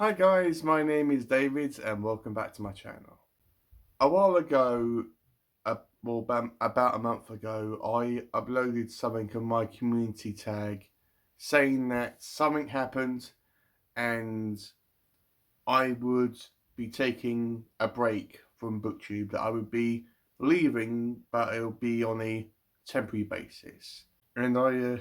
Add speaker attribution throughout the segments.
Speaker 1: Hi guys, my name is David and welcome back to my channel. A while ago, about a month ago, I uploaded something on my community tag saying that something happened and I would be taking a break from Booktube, that I would be leaving, but it'll be on a temporary basis. And I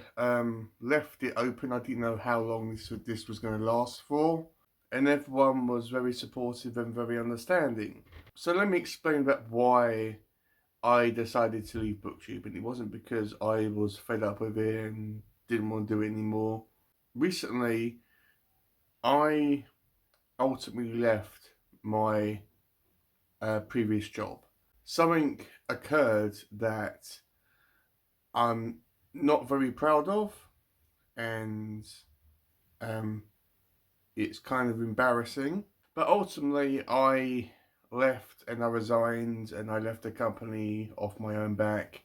Speaker 1: left it open. I didn't know how long this was going to last for, and everyone was very supportive and very understanding. So let me explain about why I decided to leave Booktube, and it wasn't because I was fed up with it and didn't want to do it anymore. Recently, I ultimately left my previous job. Something occurred that I'm not very proud of, and it's kind of embarrassing. But ultimately, I left and I resigned and I left the company off my own back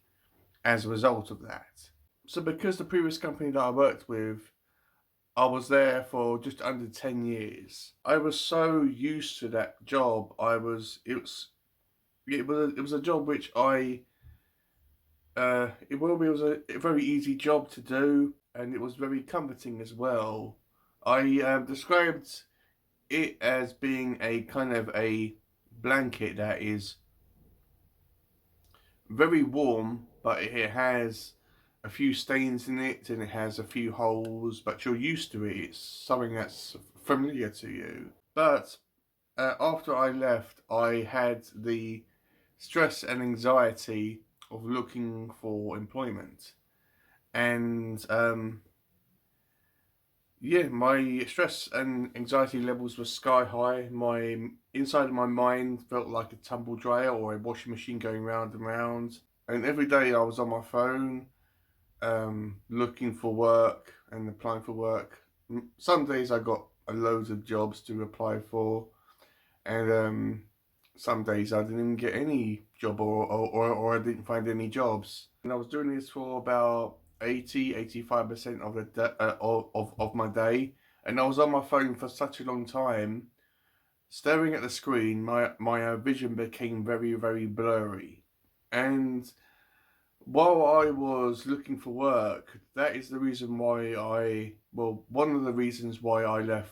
Speaker 1: as a result of that. So because the previous company that I worked with, I was there for just under 10 years. I was so used to that job. It was a job which it was a very easy job to do, and it was very comforting as well. I described it as being a kind of a blanket that is very warm, but it has a few stains in it and it has a few holes, but you're used to it. It's something that's familiar to you. But after I left, I had the stress and anxiety of looking for employment. And yeah, my stress and anxiety levels were sky high. My inside of my mind felt like a tumble dryer or a washing machine going round and round. And every day I was on my phone, looking for work and applying for work. Some days I got loads of jobs to apply for, and some days I didn't even get any job, or I didn't find any jobs. And I was doing this for about 85% of of my day, and I was on my phone for such a long time, staring at the screen. My vision became very blurry, and while I was looking for work, that is the reason why one of the reasons why I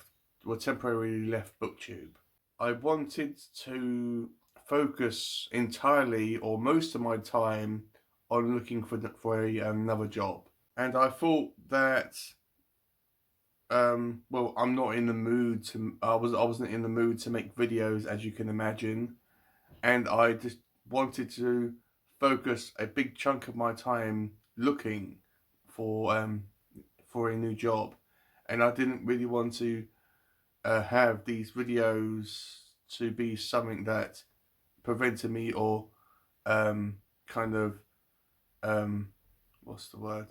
Speaker 1: temporarily left Booktube. I wanted to focus entirely or most of my time on looking for another job. And I thought that, I'm not in the mood I wasn't in the mood to make videos, as you can imagine. And I just wanted to focus a big chunk of my time looking for a new job, and I didn't really want to have these videos to be something that prevented me, or kind of what's the word?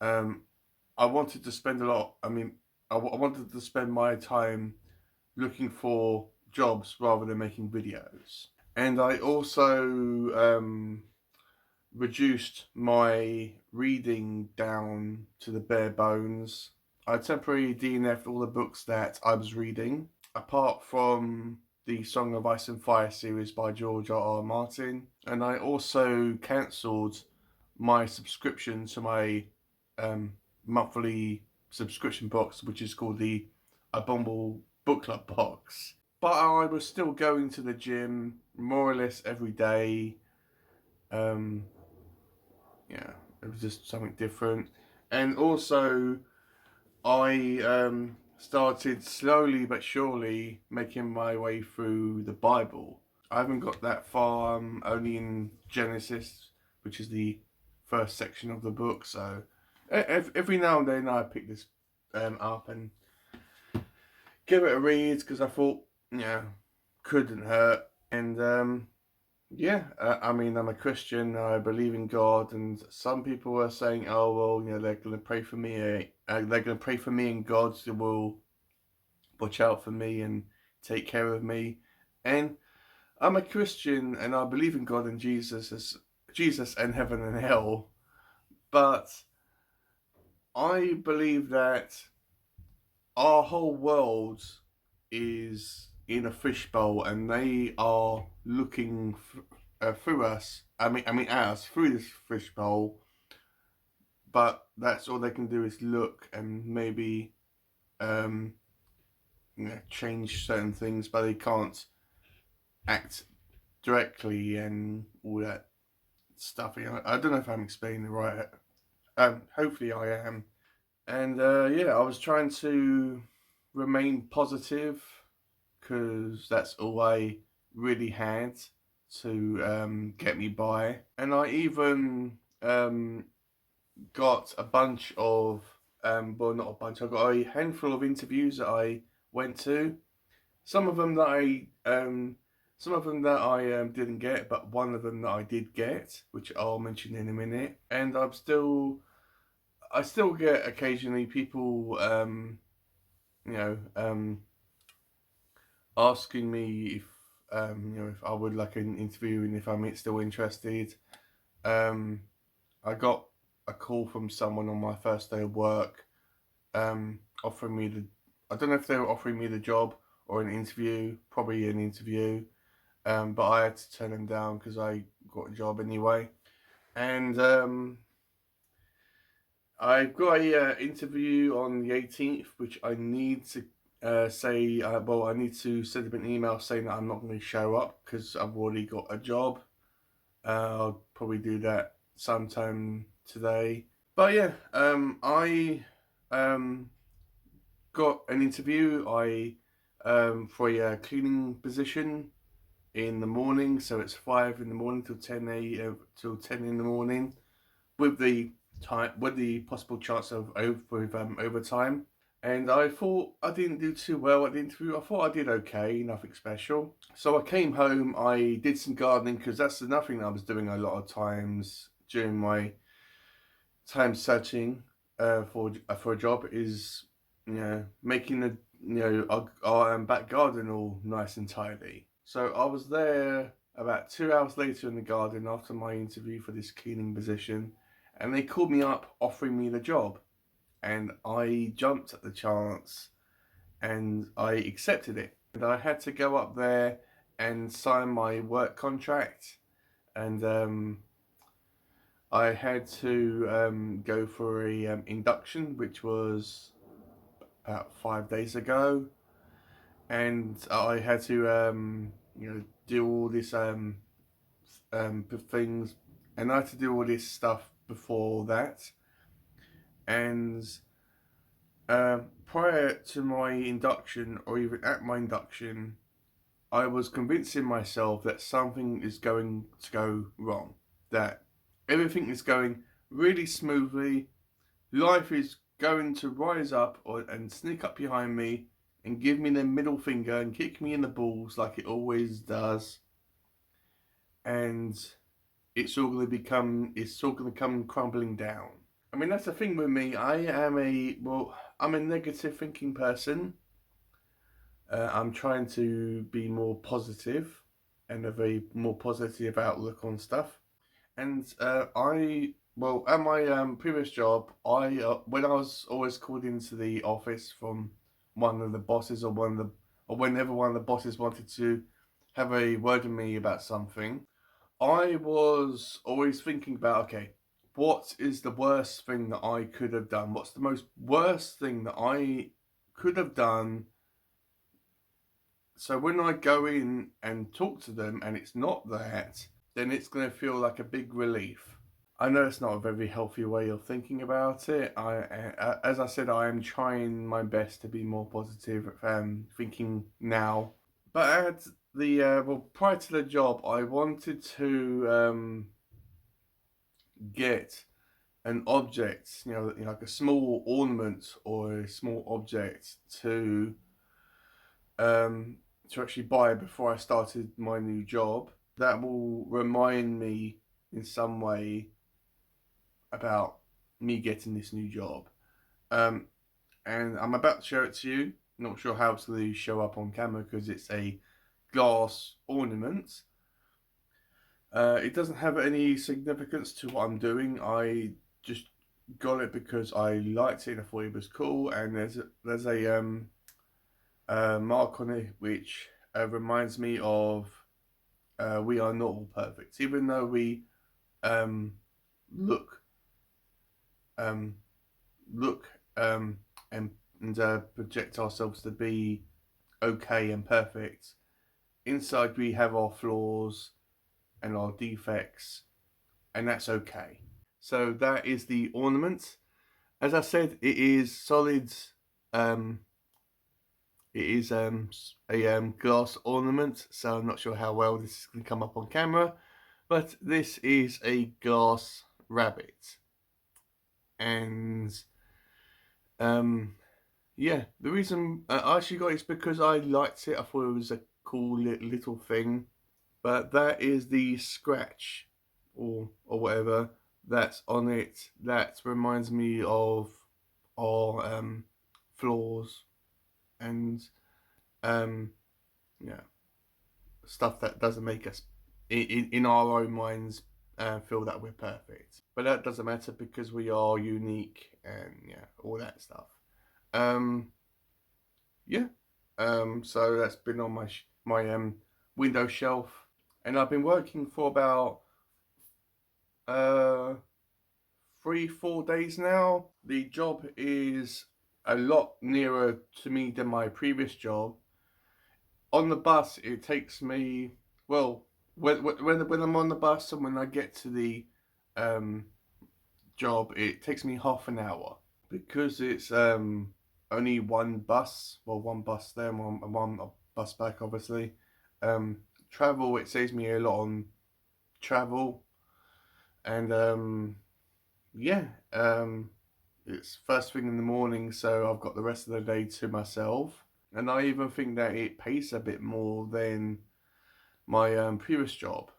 Speaker 1: Um, I wanted to spend a lot. I wanted to spend my time looking for jobs rather than making videos. And I also reduced my reading down to the bare bones. I temporarily DNF'd all the books that I was reading, apart from the Song of Ice and Fire series by George R.R. Martin. And I also cancelled my subscription to my monthly subscription box, which is called the A Bumble Book Club box. But I was still going to the gym more or less every day. Yeah, it was just something different. And also, I started slowly but surely making my way through the Bible. I haven't got that far. I'm only in Genesis, which is the first section of the book. So every now and then I pick this up and give it a read, because I thought, yeah, couldn't hurt. And yeah, I'm a Christian. I believe in God, and some people are saying, "Oh, well, they're going to pray for me. They're going to pray for me, and God will watch out for me and take care of me." And I'm a Christian, and I believe in God and Jesus and heaven and hell. But I believe that our whole world is in a fishbowl, and they are looking through us. I mean, at us through this fishbowl. But that's all they can do is look and maybe um, change certain things, but they can't act directly and all that stuff. I don't know if I'm explaining it right. Hopefully I am. And yeah, I was trying to remain positive because that's all I really had to get me by. And I even got a bunch of, well, not a bunch, I got a handful of interviews that I went to. Some of them that I didn't get, but one of them that I did get, which I'll mention in a minute. And I still get occasionally people, you know, asking me if, if I would like an interview and if I'm still interested. I got a call from someone on my first day of work, offering me I don't know if they were offering me the job or an interview, probably an interview, but I had to turn them down because I got a job anyway. And I've got a interview on the 18th, which I need to say, well, I need to send them an email saying that I'm not going to show up because I've already got a job. I'll probably do that sometime today. But yeah, I got an interview. For a cleaning position in the morning, so it's 5 in the morning till 10 in the morning, with the possible chance of overtime. And I thought I didn't do too well at the interview. I thought I did okay, nothing special. So I came home, I did some gardening because that's another thing that I was doing a lot of times during my time searching for a job, is making our back garden all nice and tidy. So I was there about 2 hours later in the garden after my interview for this cleaning position, and they called me up offering me the job, and I jumped at the chance and I accepted it. And I had to go up there and sign my work contract, and I had to go for a induction, which was about 5 days ago, and I had to do all this things, and I had to do all this stuff before that. And prior to my induction, or even at my induction, I was convincing myself that something is going to go wrong, that everything is going really smoothly, life is going to rise up and sneak up behind me and give me the middle finger and kick me in the balls like it always does, and it's all going to come crumbling down. I mean, that's the thing with me. I'm a negative thinking person. I'm trying to be more positive and have a more positive outlook on stuff. And at my previous job, when I was always called into the office from one of the bosses, or whenever one of the bosses wanted to have a word with me about something, I was always thinking about, okay, what is the worst thing that I could have done? What's the most worst thing that I could have done? So when I go in and talk to them and it's not that, then it's going to feel like a big relief. I know it's not a very healthy way of thinking about it. As I said, I am trying my best to be more positive thinking now. But prior to the job, I wanted to get an object, like a small ornament or a small object to actually buy before I started my new job, that will remind me in some way about me getting this new job. And I'm about to show it to you. Not sure how it's going to show up on camera because it's a glass ornament. It doesn't have any significance to what I'm doing. I just got it because I liked it and I thought it was cool. And there's mark on it, which reminds me of we are not all perfect, even though we um, look um, look and project ourselves to be okay and perfect. Inside, we have our flaws and our defects, and that's okay. So that is the ornament. As I said, it is solid. Um, it is a glass ornament, so I'm not sure how well this is going to come up on camera, but this is a glass rabbit, and um, yeah, the reason I actually got it is because I liked it. I thought it was a cool little thing. But that is the scratch or whatever that's on it. That reminds me of our flaws and um, yeah, stuff that doesn't make us in our own minds feel that we're perfect. But that doesn't matter because we are unique and yeah, all that stuff. Um, yeah. So that's been on my window shelf, and I've been working for about uh 3-4 days now. The job is a lot nearer to me than my previous job. On the bus, it takes me, well, when I'm on the bus and when I get to the um job, it takes me half an hour because it's only one bus. Well, one bus there, and one bus back, obviously. Um, Travel, it saves me a lot on travel, and yeah, it's first thing in the morning, so I've got the rest of the day to myself. And I even think that it pays a bit more than my previous job.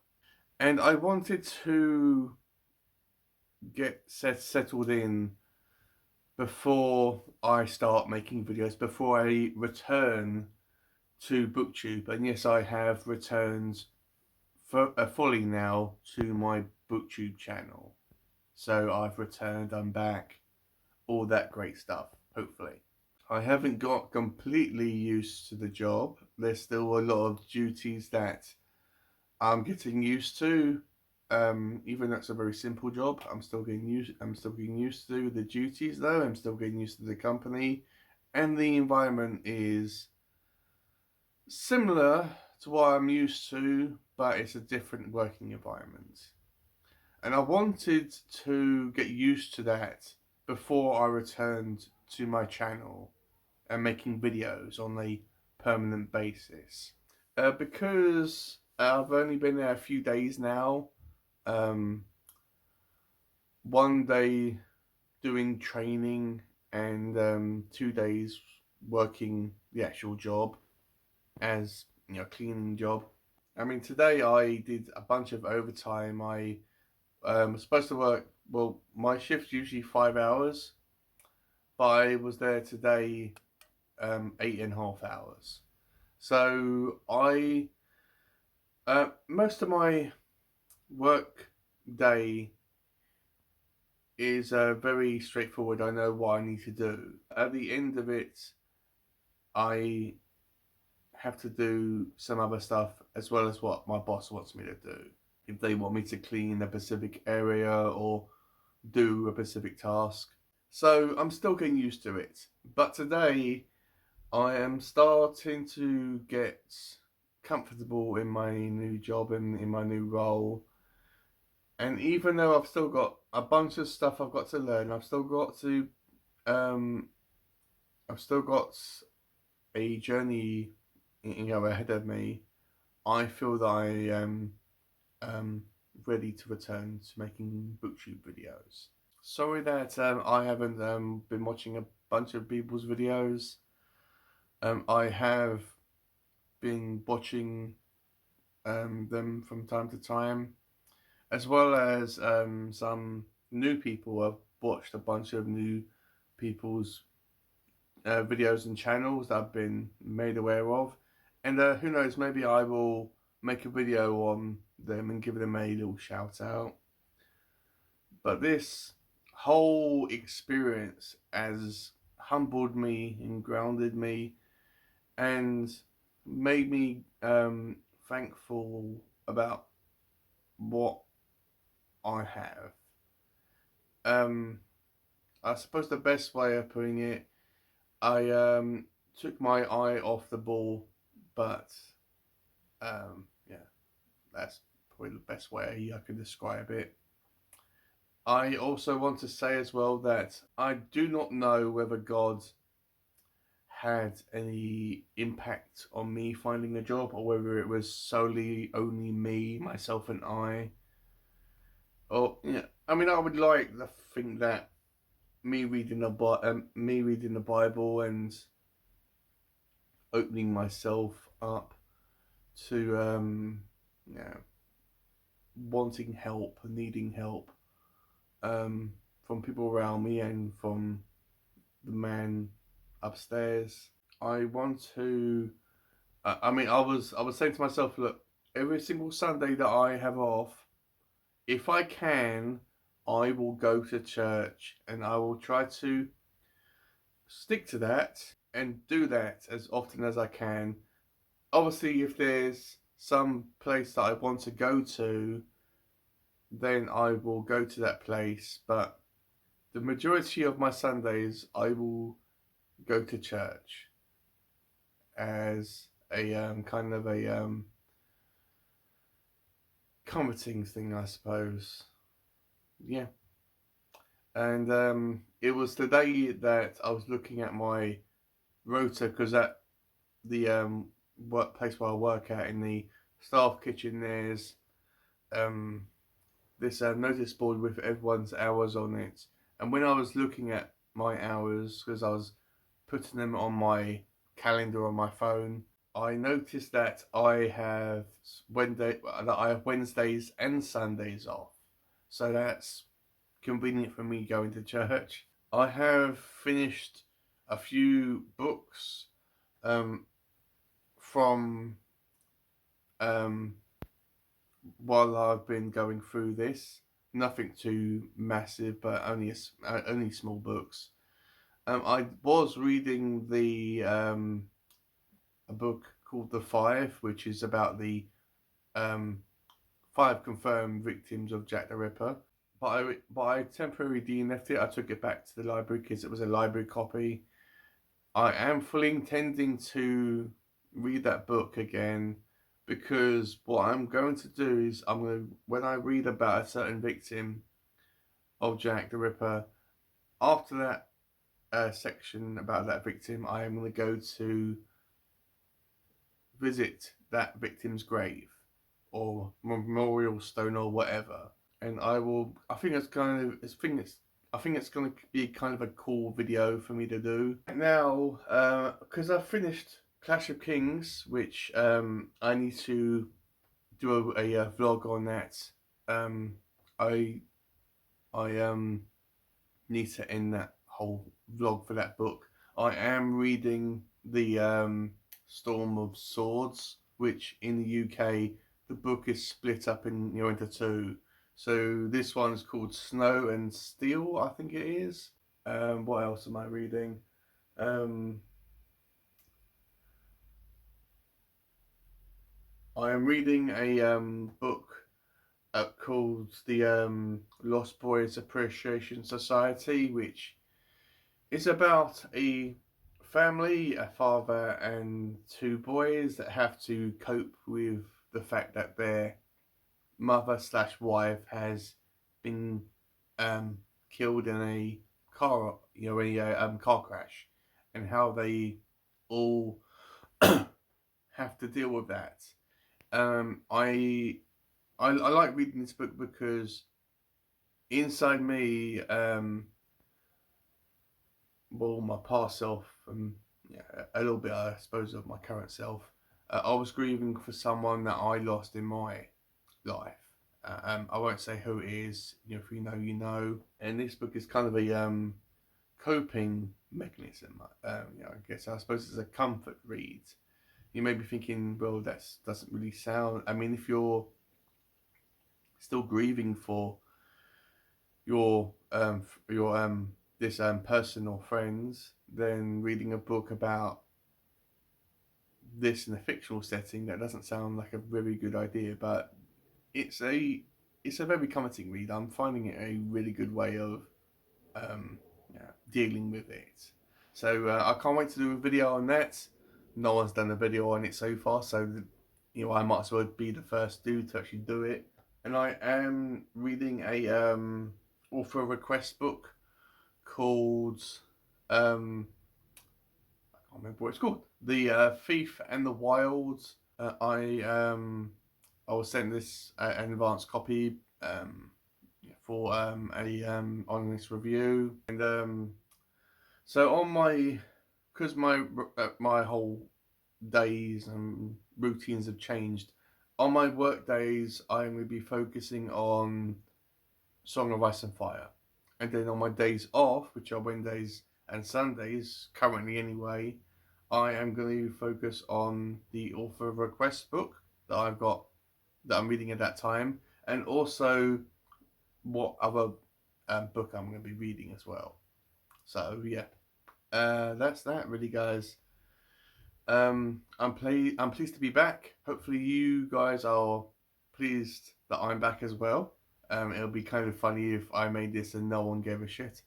Speaker 1: And I wanted to get settled in before I start making videos, before I return to Booktube. And yes, I have returned fully now to my Booktube channel. So I've returned, I'm back, all that great stuff, hopefully. I haven't got completely used to the job. There's still a lot of duties that I'm getting used to. Even though it's a very simple job, I'm still getting used to the duties though. I'm still getting used to the company, and the environment is similar to what I'm used to, but it's a different working environment. And I wanted to get used to that before I returned to my channel and making videos on a permanent basis. Because I've only been there a few days now, um, one day doing training and 2 days working the actual job as cleaning job. I mean, today I did a bunch of overtime. I was supposed to work, well, my shift's usually 5 hours, but I was there today 8.5 hours. So most of my work day is very straightforward. I know what I need to do. At the end of it, I have to do some other stuff as well as what my boss wants me to do. If they want me to clean a specific area or do a specific task. So I'm still getting used to it. But today I am starting to get comfortable in my new job and in my new role. And even though I've still got a bunch of stuff I've got to learn, um, I've still got a journey, ahead of me. I feel that I am ready to return to making Booktube videos. Sorry that I haven't been watching a bunch of people's videos. I have been watching them from time to time, as well as some new people. I've watched a bunch of new people's videos and channels that I've been made aware of, and who knows, maybe I will make a video on them and give them a little shout out. But this whole experience has humbled me and grounded me, and made me thankful about what I have. Um, I suppose the best way of putting it, I took my eye off the ball, but yeah, that's probably the best way I could describe it. I also want to say as well that I do not know whether God had any impact on me finding a job, or whether it was solely only me, myself, and I. Or yeah, I mean, I would like to think that me reading the Bible and opening myself up to you know, wanting help, needing help from people around me and from the man upstairs. I want to. I mean, I was saying to myself, look, every single Sunday that I have off, if I can, I will go to church and I will try to stick to that and do that as often as I can. Obviously, if there's some place that I want to go to, then I will go to that place. But the majority of my Sundays, I will go to church as a kind of a comforting thing, I suppose. Yeah. And it was the day that I was looking at my rota, because at the workplace where I work at, in the staff kitchen, there's um, this notice board with everyone's hours on it. And when I was looking at my hours, because I was putting them on my calendar on my phone, I noticed that I have Wednesdays and Sundays off. So that's convenient for me going to church. I have finished a few books um, from um, while I've been going through this. Nothing too massive, but only small books. I was reading a book called The Five, which is about the um, five confirmed victims of Jack the Ripper. But I temporarily DNF'd it. I took it back to the library because it was a library copy. I am fully intending to read that book again, because what I'm going to do is when I read about a certain victim of Jack the Ripper, after that section about that victim, I am going to go to visit that victim's grave or memorial stone or whatever, and I will. I think it's kind of. I think it's going to be kind of a cool video for me to do now, because I've finished Clash of Kings, which I need to do a vlog on that. Um, I need to end that whole vlog for that book. I am reading the Storm of Swords, which in the UK the book is split up into two. So this one's called Snow and Steel, I think it is. What else am I reading? I am reading a book called the Lost Boys Appreciation Society, which is about a family, a father and two boys that have to cope with the fact that their mother slash wife has been killed in a car, car crash, and how they all have to deal with that. Um, I I like reading this book because inside me, well, my past self, and yeah, a little bit, I suppose, of my current self. I was grieving for someone that I lost in my life. I won't say who it is. If you know, you know. And this book is kind of a coping mechanism. I suppose it's a comfort read. You may be thinking, well, that doesn't really sound. I mean, if you're still grieving for your this person or friends, then reading a book about this in a fictional setting, that doesn't sound like a very good idea, but it's a very comforting read. I'm finding it a really good way of yeah, dealing with it. So I can't wait to do a video on that. No one's done a video on it so far, so I might as well be the first dude to actually do it. And I am reading a author request book called I can't remember what it's called. The Thief and the Wilds. I was sent this an advanced copy for a honest review, and so on my, because my whole days and routines have changed. On my work days, I'm going to be focusing on Song of Ice and Fire, and then on my days off, which are Wednesdays and Sundays, currently anyway, I am going to focus on the author request book that I've got, that I'm reading at that time, and also what other book I'm going to be reading as well. So yeah, that's that really, guys. I'm pleased to be back. Hopefully you guys are pleased that I'm back as well. It'll be kind of funny if I made this and no one gave a shit.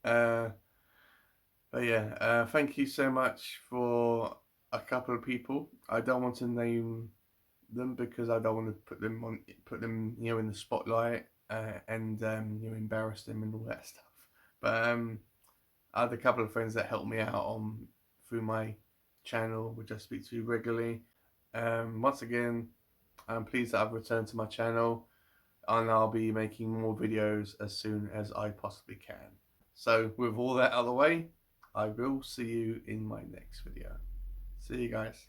Speaker 1: But yeah, thank you so much for a couple of people. I don't want to name them because I don't want to put them in the spotlight and embarrass them and all that stuff. But I had a couple of friends that helped me out through my channel, which I speak to regularly. Once again, I'm pleased that I've returned to my channel, and I'll be making more videos as soon as I possibly can. So with all that out of the way, I will see you in my next video. See you guys.